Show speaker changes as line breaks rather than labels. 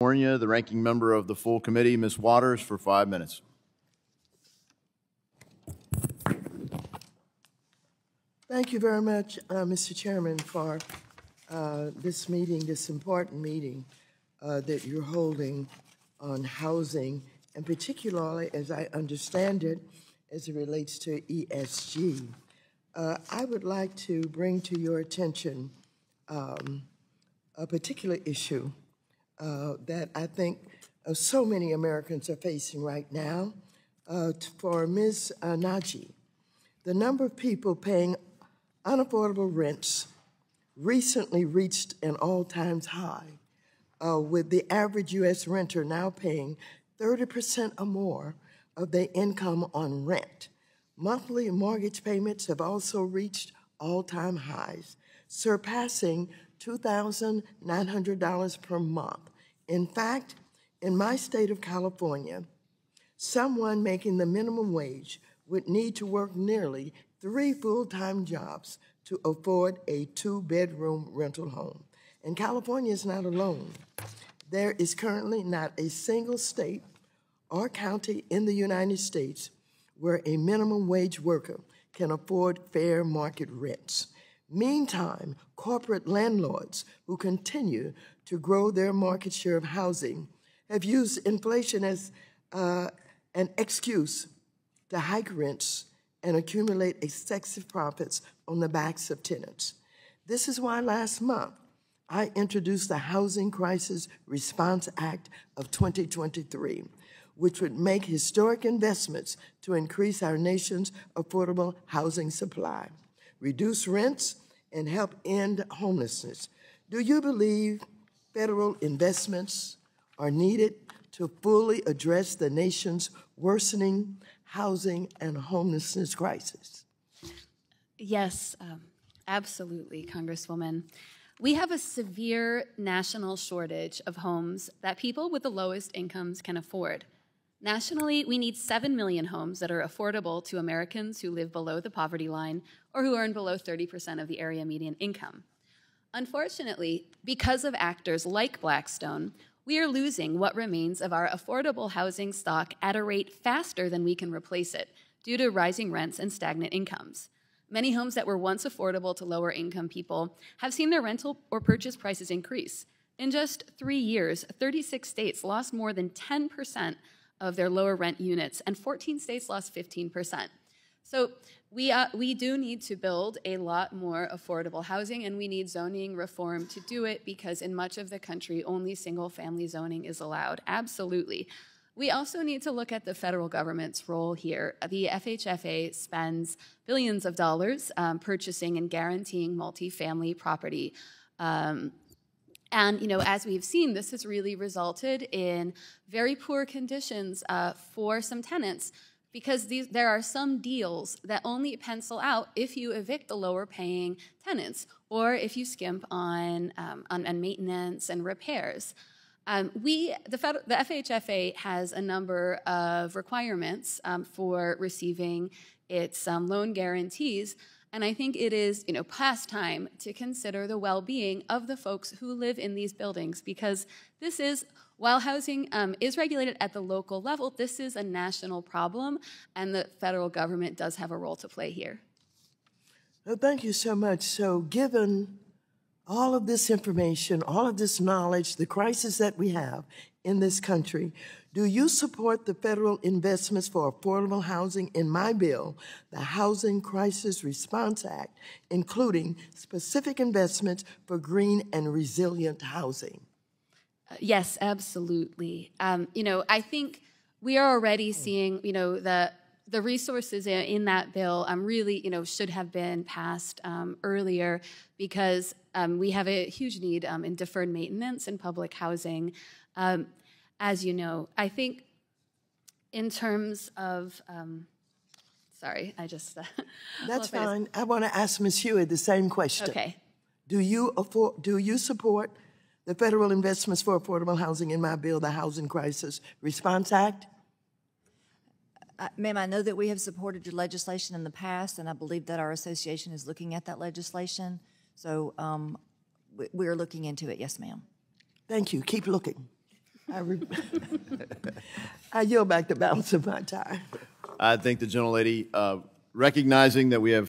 California. The ranking member of the full committee, Ms. Waters, for 5 minutes.
Thank you very much, Mr. Chairman, for this meeting, this important meeting that you're holding on housing, and particularly, as I understand it, as it relates to ESG. I would like to bring to your attention a particular issue that I think so many Americans are facing right now. For Ms. Naji, the number of people paying unaffordable rents recently reached an all-time high, with the average U.S. renter now paying 30% or more of their income on rent. Monthly mortgage payments have also reached all-time highs, surpassing $2,900 per month. In fact, in my state of California, someone making the minimum wage would need to work nearly 3 full-time jobs to afford a 2-bedroom rental home. And California is not alone. There is currently not a single state or county in the United States where a minimum wage worker can afford fair market rents. Meantime, corporate landlords who continue to grow their market share of housing have used inflation as an excuse to hike rents and accumulate excessive profits on the backs of tenants. This is why last month I introduced the Housing Crisis Response Act of 2023, which would make historic investments to increase our nation's affordable housing supply, reduce rents, and help end homelessness. Do you believe federal investments are needed to fully address the nation's worsening housing and homelessness crisis?
Yes, absolutely, Congresswoman. We have a severe national shortage of homes that people with the lowest incomes can afford. Nationally, we need 7 million homes that are affordable to Americans who live below the poverty line or who earn below 30% of the area median income. Unfortunately, because of actors like Blackstone, we are losing what remains of our affordable housing stock at a rate faster than we can replace it due to rising rents and stagnant incomes. Many homes that were once affordable to lower income people have seen their rental or purchase prices increase. In just 3 years, 36 states lost more than 10% of their lower rent units, and 14 states lost 15%. So we do need to build a lot more affordable housing, and we need zoning reform to do it, because in much of the country, only single-family zoning is allowed. Absolutely. We also need to look at the federal government's role here. The FHFA spends billions of dollars purchasing and guaranteeing multifamily property. And as we've seen, this has really resulted in very poor conditions for some tenants, because there are some deals that only pencil out if you evict the lower paying tenants or if you skimp on maintenance and repairs. The FHFA has a number of requirements for receiving its loan guarantees, and I think it is past time to consider the well-being of the folks who live in these buildings, because this is, while housing is regulated at the local level, this is a national problem, and the federal government does have a role to play here.
Well, thank you so much. So given all of this information, all of this knowledge, the crisis that we have in this country, do you support the federal investments for affordable housing in my bill, the Housing Crisis Response Act, including specific investments for green and resilient housing?
Yes, absolutely. I think we are already seeing, the resources in that bill really, should have been passed earlier, because we have a huge need in deferred maintenance and public housing. As you know, I think in terms of, sorry, I just...
That's fine. I want to ask Ms. Hewitt the same question.
Okay.
Do you support the federal investments for affordable housing in my bill, the Housing Crisis Response Act?
Ma'am, I know that we have supported your legislation in the past, and I believe that our association is looking at that legislation. So we're looking into it, yes, ma'am.
Thank you. Keep looking. I yield back the balance of my time.
I think the gentlelady, recognizing that we have